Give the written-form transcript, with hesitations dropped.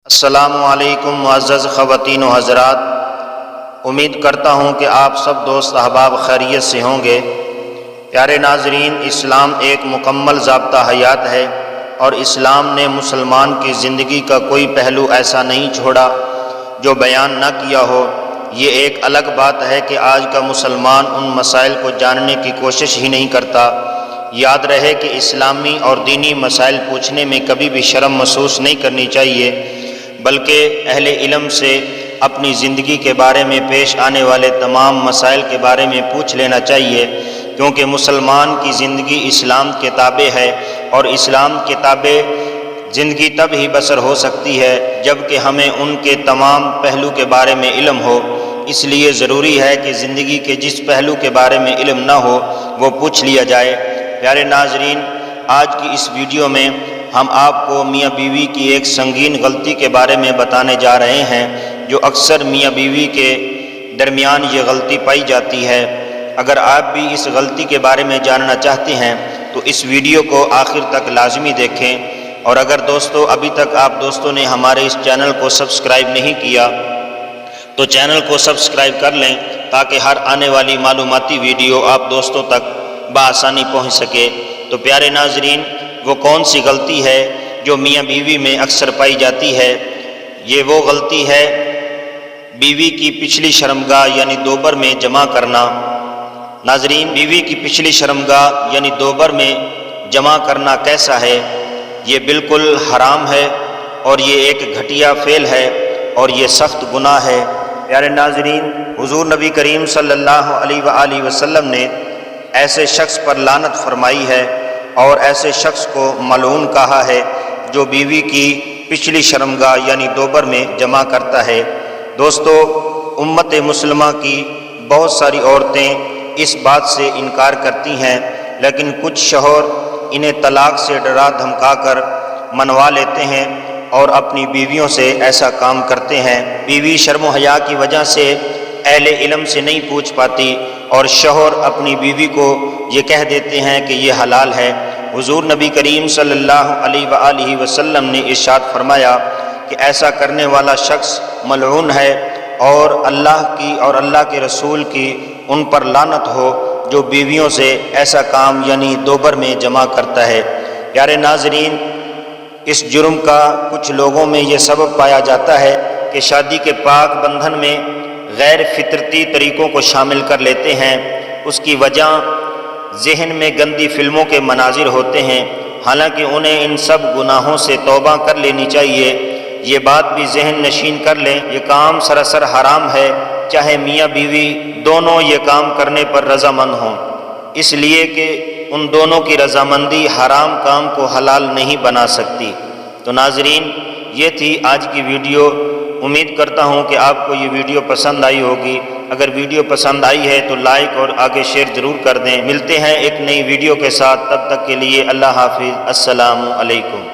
السلام علیکم معزز خواتین و حضرات، امید کرتا ہوں کہ آپ سب دوست احباب خیریت سے ہوں گے۔ پیارے ناظرین، اسلام ایک مکمل ضابطہ حیات ہے اور اسلام نے مسلمان کی زندگی کا کوئی پہلو ایسا نہیں چھوڑا جو بیان نہ کیا ہو۔ یہ ایک الگ بات ہے کہ آج کا مسلمان ان مسائل کو جاننے کی کوشش ہی نہیں کرتا۔ یاد رہے کہ اسلامی اور دینی مسائل پوچھنے میں کبھی بھی شرم محسوس نہیں کرنی چاہیے، بلکہ اہل علم سے اپنی زندگی کے بارے میں پیش آنے والے تمام مسائل کے بارے میں پوچھ لینا چاہیے، کیونکہ مسلمان کی زندگی اسلام کے تابع ہے اور اسلام کے تابع زندگی تب ہی بسر ہو سکتی ہے جب کہ ہمیں ان کے تمام پہلو کے بارے میں علم ہو۔ اس لیے ضروری ہے کہ زندگی کے جس پہلو کے بارے میں علم نہ ہو وہ پوچھ لیا جائے۔ پیارے ناظرین، آج کی اس ویڈیو میں ہم آپ کو میاں بیوی کی ایک سنگین غلطی کے بارے میں بتانے جا رہے ہیں، جو اکثر میاں بیوی کے درمیان یہ غلطی پائی جاتی ہے۔ اگر آپ بھی اس غلطی کے بارے میں جاننا چاہتے ہیں تو اس ویڈیو کو آخر تک لازمی دیکھیں، اور اگر دوستو ابھی تک آپ دوستوں نے ہمارے اس چینل کو سبسکرائب نہیں کیا تو چینل کو سبسکرائب کر لیں تاکہ ہر آنے والی معلوماتی ویڈیو آپ دوستوں تک بآسانی پہنچ سکے۔ تو پیارے ناظرین، وہ کون سی غلطی ہے جو میاں بیوی میں اکثر پائی جاتی ہے؟ یہ وہ غلطی ہے بیوی کی پچھلی شرمگاہ یعنی دوبر میں جمع کرنا۔ ناظرین، بیوی کی پچھلی شرمگاہ یعنی دوبر میں جمع کرنا کیسا ہے؟ یہ بالکل حرام ہے اور یہ ایک گھٹیا فعل ہے اور یہ سخت گناہ ہے۔ پیارے ناظرین، حضور نبی کریم صلی اللہ علیہ وآلہ وسلم نے ایسے شخص پر لعنت فرمائی ہے اور ایسے شخص کو ملعون کہا ہے جو بیوی کی پچھلی شرمگاہ یعنی دوبر میں جمع کرتا ہے۔ دوستو، امت مسلمہ کی بہت ساری عورتیں اس بات سے انکار کرتی ہیں، لیکن کچھ شوہر انہیں طلاق سے ڈرا دھمکا کر منوا لیتے ہیں اور اپنی بیویوں سے ایسا کام کرتے ہیں۔ بیوی شرم و حیا کی وجہ سے اہل علم سے نہیں پوچھ پاتی اور شوہر اپنی بیوی کو یہ کہہ دیتے ہیں کہ یہ حلال ہے۔ حضور نبی کریم صلی اللہ علیہ وآلہ وسلم نے ارشاد فرمایا کہ ایسا کرنے والا شخص ملعون ہے اور اللہ کی اور اللہ کے رسول کی ان پر لعنت ہو جو بیویوں سے ایسا کام یعنی دوبر میں جمع کرتا ہے۔ پیارے ناظرین، اس جرم کا کچھ لوگوں میں یہ سبب پایا جاتا ہے کہ شادی کے پاک بندھن میں غیر فطرتی طریقوں کو شامل کر لیتے ہیں۔ اس کی وجہ ذہن میں گندی فلموں کے مناظر ہوتے ہیں، حالانکہ انہیں ان سب گناہوں سے توبہ کر لینی چاہیے۔ یہ بات بھی ذہن نشین کر لیں، یہ کام سراسر حرام ہے، چاہے میاں بیوی دونوں یہ کام کرنے پر رضامند ہوں، اس لیے کہ ان دونوں کی رضامندی حرام کام کو حلال نہیں بنا سکتی۔ تو ناظرین، یہ تھی آج کی ویڈیو۔ امید کرتا ہوں کہ آپ کو یہ ویڈیو پسند آئی ہوگی۔ اگر ویڈیو پسند آئی ہے تو لائک اور آگے شیئر ضرور کر دیں۔ ملتے ہیں ایک نئی ویڈیو کے ساتھ، تب تک کے لیے اللہ حافظ، السلام علیکم۔